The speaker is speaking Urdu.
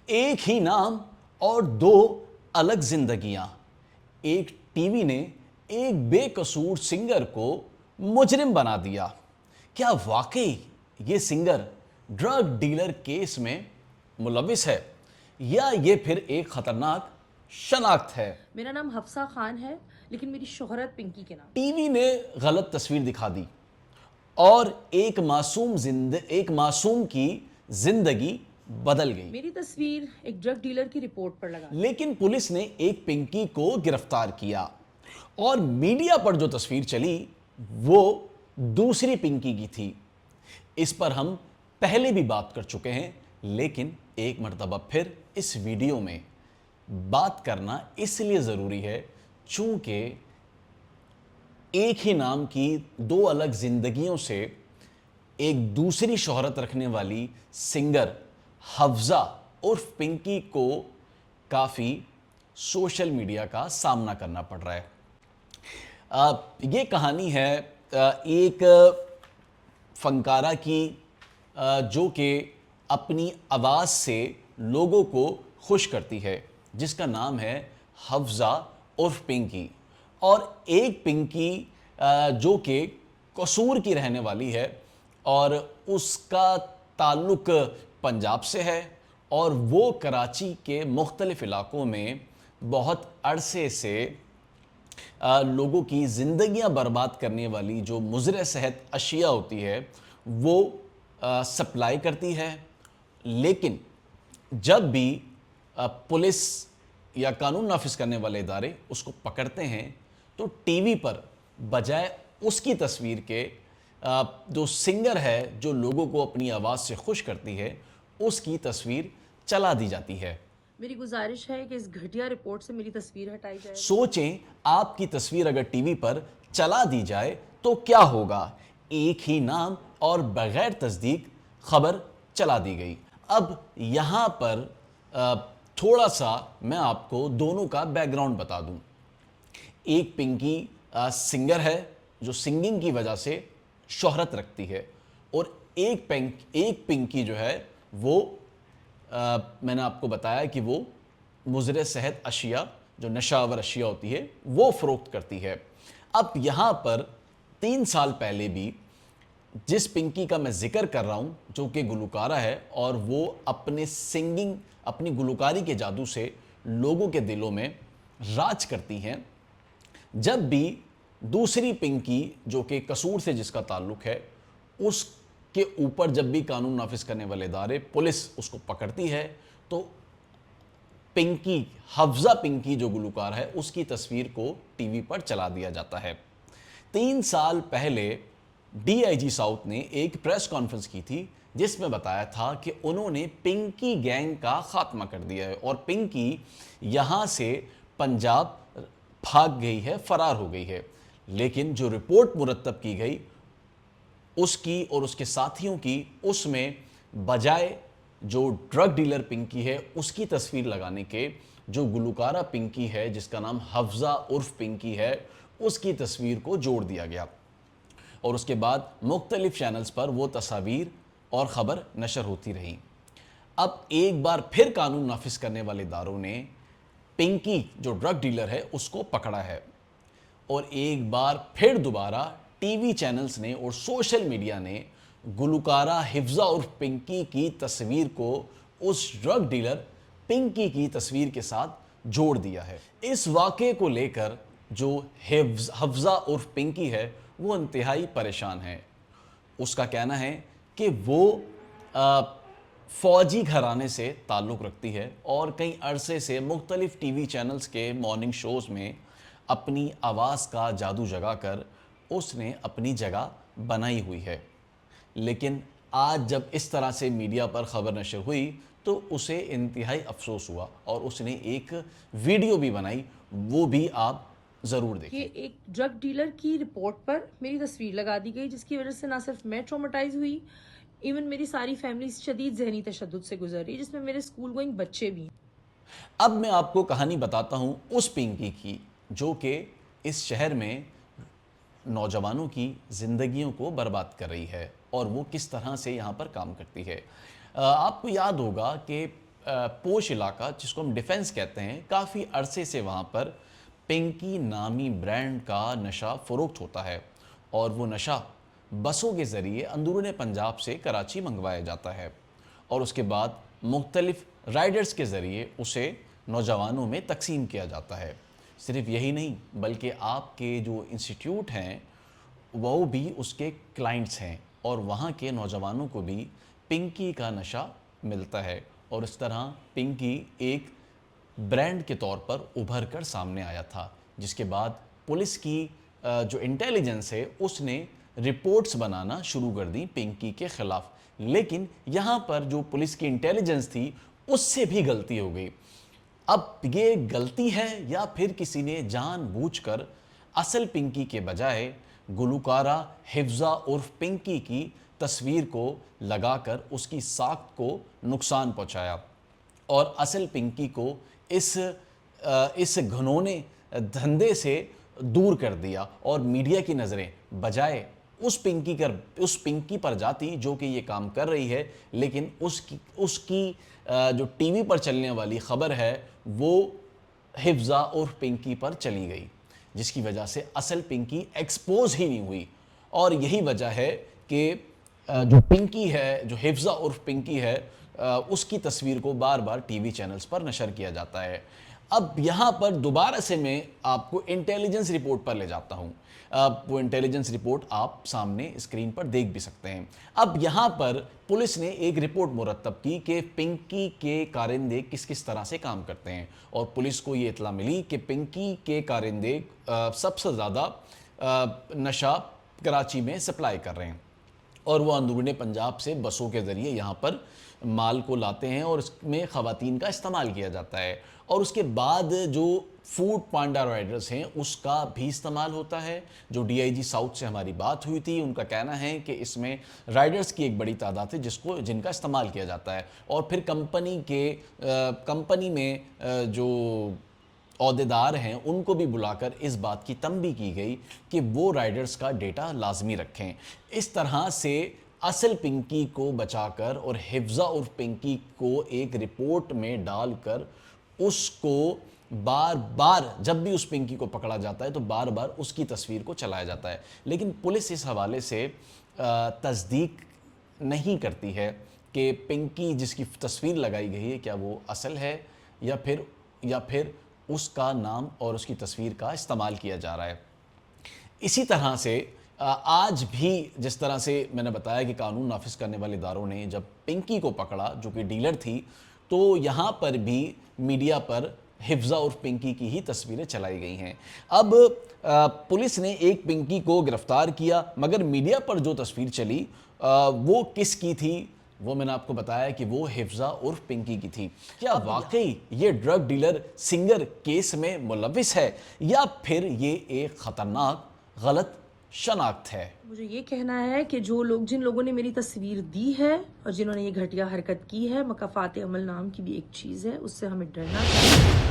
ایک ہی نام اور دو الگ زندگیاں. ایک ٹی وی نے ایک بے قصور سنگر کو مجرم بنا دیا. کیا واقعی یہ سنگر ڈرگ ڈیلر کیس میں ملوث ہے یا یہ پھر ایک خطرناک شناخت ہے؟ میرا نام حفصہ خان ہے لیکن میری شہرت پنکی کے نام. ٹی وی نے غلط تصویر دکھا دی اور ایک معصوم کی زندگی بدل گئی. میری تصویر ایک ڈرگ ڈیلر کی رپورٹ پر لگا. لیکن پولیس نے ایک پنکی کو گرفتار کیا اور میڈیا پر جو تصویر چلی وہ دوسری پنکی کی تھی. اس پر ہم پہلے بھی بات کر چکے ہیں لیکن ایک مرتبہ پھر اس ویڈیو میں بات کرنا اس لیے ضروری ہے چونکہ ایک ہی نام کی دو الگ زندگیوں سے ایک دوسری شہرت رکھنے والی سنگر حفصہ عرف پنکی کو کافی سوشل میڈیا کا سامنا کرنا پڑ رہا ہے. یہ کہانی ہے ایک فنکارہ کی جو کہ اپنی آواز سے لوگوں کو خوش کرتی ہے جس کا نام ہے حفصہ عرف پنکی. اور ایک پنکی جو کہ قصور کی رہنے والی ہے اور اس کا تعلق پنجاب سے ہے اور وہ کراچی کے مختلف علاقوں میں بہت عرصے سے لوگوں کی زندگیاں برباد کرنے والی جو مضر صحت اشیاء ہوتی ہے وہ سپلائی کرتی ہے. لیکن جب بھی پولیس یا قانون نافذ کرنے والے ادارے اس کو پکڑتے ہیں تو ٹی وی پر بجائے اس کی تصویر کے جو سنگر ہے جو لوگوں کو اپنی آواز سے خوش کرتی ہے اس کی تصویر چلا دی جاتی ہے. میری گزارش ہے کہ اس گھٹیا رپورٹ سے میری تصویر ہٹائی جائے. سوچیں آپ کی تصویر اگر ٹی وی پر چلا دی جائے تو کیا ہوگا؟ ایک ہی نام اور بغیر تصدیق خبر چلا دی گئی. اب یہاں پر تھوڑا سا میں آپ کو دونوں کا بیک گراؤنڈ بتا دوں. ایک پنکی سنگر ہے جو سنگنگ کی وجہ سے شہرت رکھتی ہے اور ایک پنکی جو ہے وہ میں نے آپ کو بتایا کہ وہ مضر صحت اشیاء جو نشہ آور اشیاء ہوتی ہے وہ فروخت کرتی ہے. اب یہاں پر 3 سال پہلے بھی جس پنکی کا میں ذکر کر رہا ہوں جو کہ گلوکارہ ہے اور وہ اپنی گلوکاری کے جادو سے لوگوں کے دلوں میں راج کرتی ہیں، جب بھی دوسری پنکی جو کہ قصور سے جس کا تعلق ہے اس کے اوپر جب بھی قانون نافذ کرنے والے ادارے پولیس اس کو پکڑتی ہے تو پنکی حفصہ پنکی جو گلوکار ہے اس کی تصویر کو ٹی وی پر چلا دیا جاتا ہے. 3 سال پہلے ڈی آئی جی ساؤتھ نے ایک پریس کانفرنس کی تھی جس میں بتایا تھا کہ انہوں نے پنکی گینگ کا خاتمہ کر دیا ہے اور پنکی یہاں سے پنجاب بھاگ گئی ہے، فرار ہو گئی ہے. لیکن جو رپورٹ مرتب کی گئی اس کی اور اس کے ساتھیوں کی اس میں بجائے جو ڈرگ ڈیلر پنکی ہے اس کی تصویر لگانے کے جو گلوکارہ پنکی ہے جس کا نام حفصہ عرف پنکی ہے اس کی تصویر کو جوڑ دیا گیا اور اس کے بعد مختلف چینلز پر وہ تصاویر اور خبر نشر ہوتی رہی. اب ایک بار پھر قانون نافذ کرنے والے اداروں نے پنکی جو ڈرگ ڈیلر ہے اس کو پکڑا ہے اور ایک بار پھر دوبارہ ٹی وی چینلز نے اور سوشل میڈیا نے گلوکارہ حفصہ عرف پنکی کی تصویر کو اس ڈرگ ڈیلر پنکی کی تصویر کے ساتھ جوڑ دیا ہے. اس واقعے کو لے کر جو حفصہ عرف پنکی ہے وہ انتہائی پریشان ہے. اس کا کہنا ہے کہ وہ فوجی گھرانے سے تعلق رکھتی ہے اور کئی عرصے سے مختلف ٹی وی چینلز کے مارننگ شوز میں اپنی آواز کا جادو جگا کر اس نے اپنی جگہ بنائی ہوئی ہے. لیکن آج جب اس طرح سے میڈیا پر خبر نشر ہوئی تو اسے انتہائی افسوس ہوا اور اس نے ایک ویڈیو بھی بنائی، وہ بھی آپ ضرور دیکھیں. کہ ایک ڈرگ ڈیلر کی رپورٹ پر میری تصویر لگا دی گئی جس کی وجہ سے نہ صرف میں ٹرامیٹائز ہوئی، ایون میری ساری فیملی شدید ذہنی تشدد سے گزر رہی جس میں میرے اسکول گوئنگ بچے بھی ہیں. اب میں آپ کو کہانی بتاتا ہوں اس پنکی کی جو کہ اس شہر میں نوجوانوں کی زندگیوں کو برباد کر رہی ہے اور وہ کس طرح سے یہاں پر کام کرتی ہے. آپ کو یاد ہوگا کہ پوش علاقہ جس کو ہم ڈیفنس کہتے ہیں، کافی عرصے سے وہاں پر پنکی نامی برانڈ کا نشہ فروخت ہوتا ہے، اور وہ نشہ بسوں کے ذریعے اندرون پنجاب سے کراچی منگوایا جاتا ہے، اور اس کے بعد مختلف رائڈرز کے ذریعے اسے نوجوانوں میں تقسیم کیا جاتا ہے۔ صرف یہی نہیں بلکہ آپ کے جو انسٹیٹیوٹ ہیں وہ بھی اس کے کلائنٹس ہیں، اور وہاں کے نوجوانوں کو بھی پنکی کا نشہ ملتا ہے، اور اس طرح پنکی ایک برانڈ کے طور پر ابھر کر سامنے آیا تھا، جس کے بعد پولیس کی جو انٹیلیجنس ہے اس نے رپورٹس بنانا شروع کر دی پنکی کے خلاف، لیکن یہاں پر جو پولیس کی انٹیلیجنس تھی اس سے بھی غلطی ہو گئی۔ اب یہ غلطی ہے یا پھر کسی نے جان بوجھ کر اصل پنکی کے بجائے گلوکارہ حفظہ عرف پنکی کی تصویر کو لگا کر اس کی ساکھ کو نقصان پہنچایا، اور اصل پنکی کو اس گھنونے دھندے سے دور کر دیا، اور میڈیا کی نظریں بجائے اس پنکی پر جاتی جو کہ یہ کام کر رہی ہے، لیکن اس کی جو ٹی وی پر چلنے والی خبر ہے وہ حفظہ اور پنکی پر چلی گئی، جس کی وجہ سے اصل پنکی ایکسپوز ہی نہیں ہوئی۔ اور یہی وجہ ہے کہ جو پنکی ہے، جو حفظہ عرف پنکی ہے، اس کی تصویر کو بار بار ٹی وی چینلز پر نشر کیا جاتا ہے۔ اب یہاں پر دوبارہ سے میں آپ کو انٹیلیجنس رپورٹ پر لے جاتا ہوں، وہ انٹیلیجنس رپورٹ آپ سامنے اسکرین پر دیکھ بھی سکتے ہیں۔ اب یہاں پر پولیس نے ایک رپورٹ مرتب کی کہ پنکی کے کارندے کس کس طرح سے کام کرتے ہیں، اور پولیس کو یہ اطلاع ملی کہ پنکی کے کارندے سب سے زیادہ نشہ کراچی میں سپلائی کر رہے ہیں، اور وہ اندرون پنجاب سے بسوں کے ذریعے یہاں پر مال کو لاتے ہیں، اور اس میں خواتین کا استعمال کیا جاتا ہے، اور اس کے بعد جو فوڈ پانڈا رائڈرز ہیں اس کا بھی استعمال ہوتا ہے۔ جو ڈی آئی جی ساؤتھ سے ہماری بات ہوئی تھی، ان کا کہنا ہے کہ اس میں رائڈرز کی ایک بڑی تعداد ہے جن کا استعمال کیا جاتا ہے، اور پھر کمپنی میں جو عہدیدار ہیں ان کو بھی بلا کر اس بات کی تنبیہ کی گئی کہ وہ رائڈرز کا ڈیٹا لازمی رکھیں۔ اس طرح سے اصل پنکی کو بچا کر اور حفظہ اور پنکی کو ایک رپورٹ میں ڈال کر اس کو بار بار جب بھی اس پنکی کو پکڑا جاتا ہے تو بار بار اس کی تصویر کو چلایا جاتا ہے، لیکن پولیس اس حوالے سے تصدیق نہیں کرتی ہے کہ پنکی جس کی تصویر لگائی گئی ہے کیا وہ اصل ہے یا پھر اس کا نام اور اس کی تصویر کا استعمال کیا جا رہا ہے۔ اسی طرح سے آج بھی جس طرح سے میں نے بتایا کہ قانون نافذ کرنے والے اداروں نے جب پنکی کو پکڑا جو کہ ڈیلر تھی، تو یہاں پر بھی میڈیا پر حفظہ اور پنکی کی ہی تصویریں چلائی گئی ہیں۔ اب پولیس نے ایک پنکی کو گرفتار کیا، مگر میڈیا پر جو تصویر چلی وہ کس کی تھی؟ وہ میں نے آپ کو بتایا کہ وہ حفظہ عرف پنکی کی تھی۔ کیا واقعی یہ ڈرگ ڈیلر سنگر کیس میں ملوث ہے، یا پھر یہ ایک خطرناک غلط شناخت ہے؟ مجھے یہ کہنا ہے کہ جن لوگوں نے میری تصویر دی ہے اور جنہوں نے یہ گھٹیا حرکت کی ہے، مکافات عمل نام کی بھی ایک چیز ہے، اس سے ہمیں ڈرنا چاہیے۔